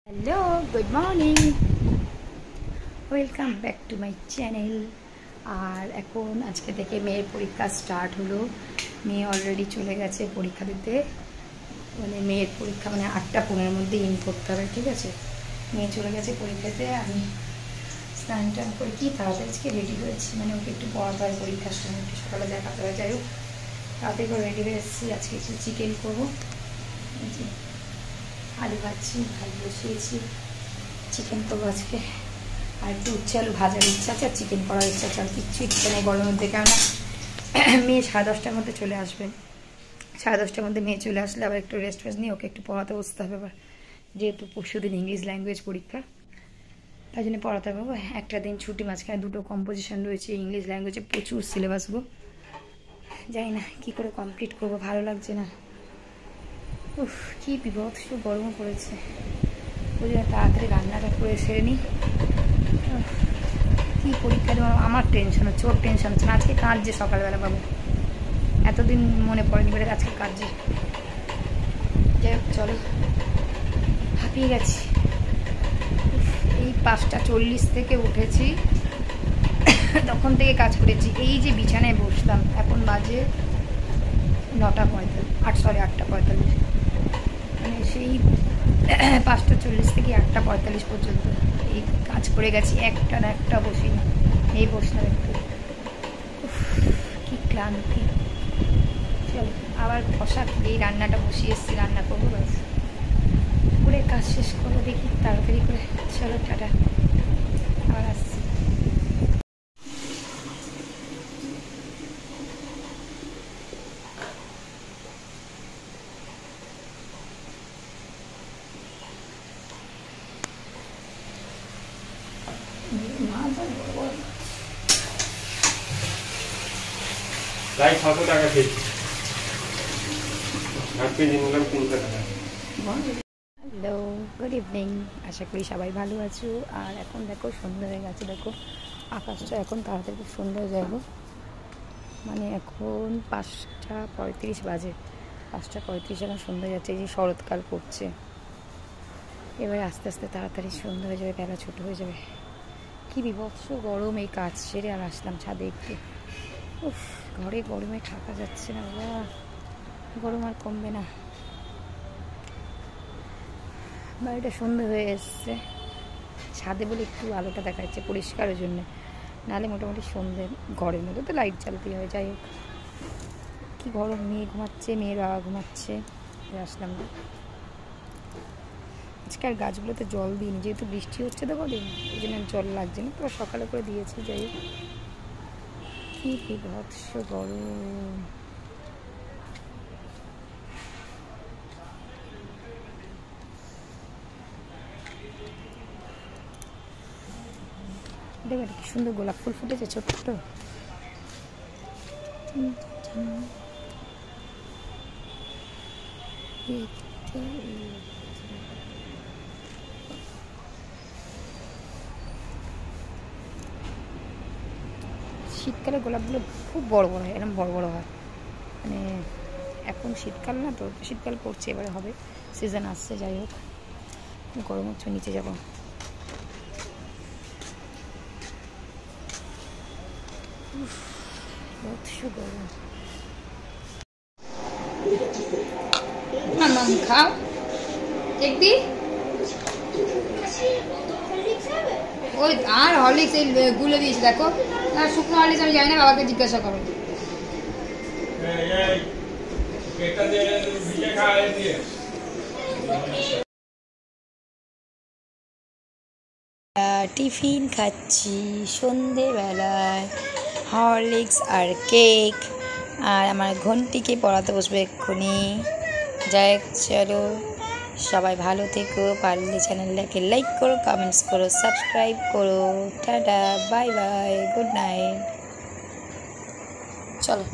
Hello, good morning, welcome back to my channel. আর এখন আজকে থেকে মেয়ের পরীক্ষা স্টার্ট হলো। মেয়ে অলরেডি চলে গেছে পরীক্ষা দিতে। মানে মেয়ের পরীক্ষা 8টা 15-এর মধ্যে ইন করতে হবে, ঠিক আছে? মেয়ে চলে গেছে পরীক্ষাতে। আমি স্নান টান করে কি তাড়াতাড়ি আজকে রেডি হয়েছি, ওকে একটু পড়াতে হয় পরীক্ষার সময়, একটু সকালে দেখাতে হয়। যাই হোক, তাড়াতাড়ি করে রেডি হয়ে এসেছি। আজকে একটু চিকেন করবো। আলু ভাজছি, ভাত বসিয়েছি, চিকেন করবো আজকে। আর একটু উচ্ছে আলু ভাজার ইচ্ছা আছে, আর চিকেন করার ইচ্ছা আছে। আর কিচ্ছু ইচ্ছা নেই গরমের মধ্যে, কেননা মেয়ে 10:30টার মধ্যে চলে আসবে। 10:30টার মধ্যে মেয়ে চলে আসলে আবার একটু রেস্ট ফেস্ট নিয়ে ওকে একটু পড়াতে বসতে হবে। আবার যেহেতু পরশুদিন ইংলিশ ল্যাঙ্গুয়েজ পরীক্ষা, তাই জন্য পড়াতে হবে। একটা দিন ছুটি, মাঝখানে 2টো কম্পোজিশন রয়েছে। ইংলিশ ল্যাঙ্গুয়েজে প্রচুর সিলেবাস গো, জানি না কী করে কমপ্লিট করবো, ভালো লাগছে না। উফ, কী বিভৎস গরমও পড়েছে। ওই জন্য তাড়াতাড়ি রান্নাটা করে সেরে নিই। কী পরীক্ষা দেবো, আমার টেনশন হচ্ছে, ওর টেনশন হচ্ছে না। আজকে কাঁদছে সকালবেলা, বাবু এতদিন মনে পড়েনি বলে আজকে কাঁদছে। যাই হোক, চলো, হাঁপিয়ে গেছি। এই 5টা 40 থেকে উঠেছি, তখন থেকে কাজ করেছি। এই যে বিছানায় বসলাম, এখন বাজে 8টা 45, সেই 5টা 40 থেকে 8টা 45 পর্যন্ত এই কাজ করে গেছি। একটা না একটা বসিনি, এই বসলাম একটু। কি ক্লান্তি। চলো, আবার বসা এই রান্নাটা বসিয়ে এসেছি, রান্না করবো, ব্যাস করে কাজ শেষ করবো। দেখি তাড়াতাড়ি করে। চলো, টাটা, আবার আসছি। প্রায় 600 টাকা খেয়েছি, 8 কেজি নিলাম 300 টাকা। হ্যালো, গুড ইভিনিং, আশা করি সবাই ভালো আছো। আর এখন দেখো সন্ধ্যা হয়ে গেছে, দেখো আকাশটা এখন তাড়াতাড়ি খুব সুন্দর হয়ে যাবো। এখন 5টা 35 বাজে, 5টা 35 এখন সন্ধ্যা যাচ্ছে। এই যে শরৎকাল পড়ছে, এবার আস্তে আস্তে তাড়াতাড়ি সন্ধ্যা হয়ে যাবে, বেলা ছোটো হয়ে যাবে। কী বিভৎস গরম। এই কাজ সেরে আর আসলাম ছাদে একটু। উফ, ঘরে গরমে থাকা যাচ্ছে না বাবা, গরম আর কমবে না। বাড়িটা সন্ধ্যে হয়ে এসছে, ছাদে বলে একটু আলোটা দেখা যাচ্ছে পরিষ্কারের জন্যে, নাহলে মোটামুটি সন্ধ্যে ঘরের মধ্যে তো লাইট জ্বালতেই হয়। যাই হোক, কী গরম। মেয়ে ঘুমাচ্ছে, মেয়ের বাবা ঘুমাচ্ছে, আসলাম না। আজকাল গাছগুলোতে জল দিইনি, যেহেতু বৃষ্টি হচ্ছে তো কদিন, ওই জন্য জল লাগছে না। তো সকালে করে দিয়েছি। যাই হোক, কী বিভৎস গরম। দেখবেন কি সুন্দর গোলাপ ফুল ফুটেছে, ছোট্ট। শীতকালে গোলাপগুলো খুব বড় বড় হয়, এরকম বড় বড় হয়। এখন শীতকাল না তো, শীতকাল পড়ছে, এবারে হবে, সিজন আসছে। যাই হোক, গরম হচ্ছে, নিচে যাবো। গরম। খাও দেখবি, ওই আর হরলিক্স এই গুলে দিয়েছি, দেখো। আর শুকনো হরলিক্স আমি জানি না, বাবাকে জিজ্ঞাসা করো। টিফিন খাচ্ছি সন্ধেবেলায়, হরলিক্স আর কেক। আর আমার ঘন্টিকে পড়াতে বসবে এক্ষুনি। যাই হোক, চলো, সবাই ভালো থেকো। পারলে চ্যানেলটাকে লাইক করো, কমেন্টস করো, সাবস্ক্রাইব করো। Tata, bye bye, good night. চলো।